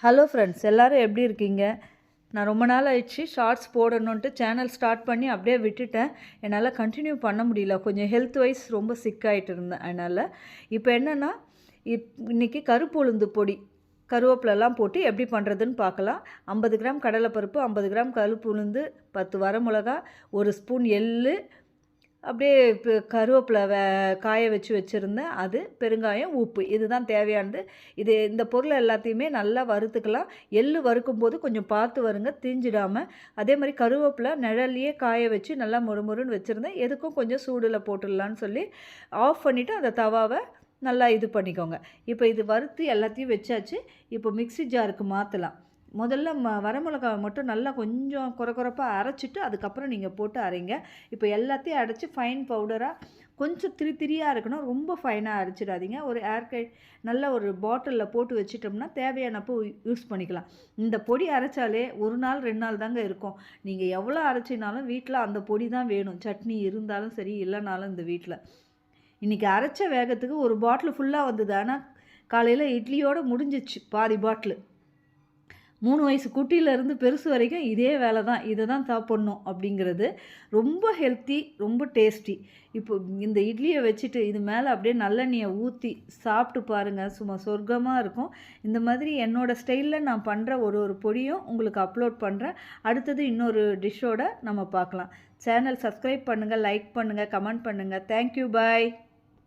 Hello friends, எல்லோரும் எப்படி இருக்கீங்க? நான் ரொம்ப நாள் ஆயிடுச்சு ஷார்ட்ஸ் போடணுன்ட்டு சேனல் ஸ்டார்ட் பண்ணி அப்படியே விட்டுட்டேன். என்னால் கண்டினியூ பண்ண முடியல. கொஞ்சம் ஹெல்த் வைஸ் ரொம்ப சிக்காகிட்டு இருந்தேன். அதனால் இப்போ என்னென்னா, இன்றைக்கி கருப்பு உளுந்து பொடி கருவேப்பிலெல்லாம் போட்டு எப்படி பண்ணுறதுன்னு பார்க்கலாம். 50 கிராம் கடலைப்பருப்பு, 50 கிராம் கருப்பு உளுந்து, 10 வரமிளகா, 1 ஸ்பூன் எள்ளு, அப்படியே இப்போ கருவேப்பிலை காய வச்சுருந்தேன். அது பெருங்காயம், உப்பு, இதுதான் தேவையானது. இந்த பொருளை எல்லாத்தையுமே நல்லா வறுத்துக்கலாம். எள்ளு வறுக்கும்போது கொஞ்சம் பார்த்து வருங்க, தீஞ்சிடாமல். அதே மாதிரி கருவேப்பிலை நிழல்லையே காய வச்சு நல்லா மொறுமொறுன்னு வச்சுருந்தேன். எதுக்கும் கொஞ்சம் சூடில் போட்டுடலான்னு சொல்லி ஆஃப் பண்ணிவிட்டு அந்த தவாவை நல்லா இது பண்ணிக்கோங்க. இப்போ இது வறுத்து எல்லாத்தையும் வச்சாச்சு. இப்போ மிக்ஸி ஜாருக்கு மாற்றலாம். முதல்ல வரமிளகாவை மட்டும் நல்லா கொஞ்சம் குறப்பாக அரைச்சிட்டு அதுக்கப்புறம் நீங்கள் போட்டு அரைங்க. இப்போ எல்லாத்தையும் அரைச்சி ஃபைன் பவுடராக கொஞ்சம் திரியாக இருக்கணும். ரொம்ப ஃபைனாக அரைச்சிடாதீங்க. ஒரு நல்ல ஒரு பாட்டிலில் போட்டு வச்சிட்டோம்னா தேவையானப்போ யூஸ் பண்ணிக்கலாம். இந்த பொடி அரைச்சாலே 1 நாள் 2 நாள் தாங்க இருக்கும். நீங்கள் எவ்வளோ அரைச்சினாலும் வீட்டில் அந்த பொடி தான் வேணும். சட்னி இருந்தாலும் சரி, இல்லைனாலும் இந்த வீட்டில். இன்றைக்கி அரைச்ச வேகத்துக்கு ஒரு பாட்டில் ஃபுல்லாக வந்தது. ஆனால் காலையில் இட்லியோடு முடிஞ்சிச்சு பாதி பாட்டிலு. 3 வயசு குட்டியிலேருந்து பெருசு வரைக்கும் இதே வேலை தான். இதை தான் சாப்பிட்ணும் அப்படிங்கிறது. ரொம்ப ஹெல்த்தி, ரொம்ப டேஸ்டி. இப்போ இந்த இட்லியை வச்சுட்டு இது மேலே அப்படியே நல்லெண்ணெயை ஊற்றி சாப்பிட்டு பாருங்கள். சும்மா சொர்க்கமாக இருக்கும். இந்த மாதிரி என்னோடய ஸ்டைலில் நான் பண்ணுற ஒரு பொடியும் உங்களுக்கு அப்லோட் பண்ணுறேன். அடுத்தது இன்னொரு டிஷ்ஷோடு நம்ம பார்க்கலாம். சேனல் சப்ஸ்கிரைப் பண்ணுங்கள், லைக் பண்ணுங்கள், கமெண்ட் பண்ணுங்கள். தேங்க்யூ, பாய்.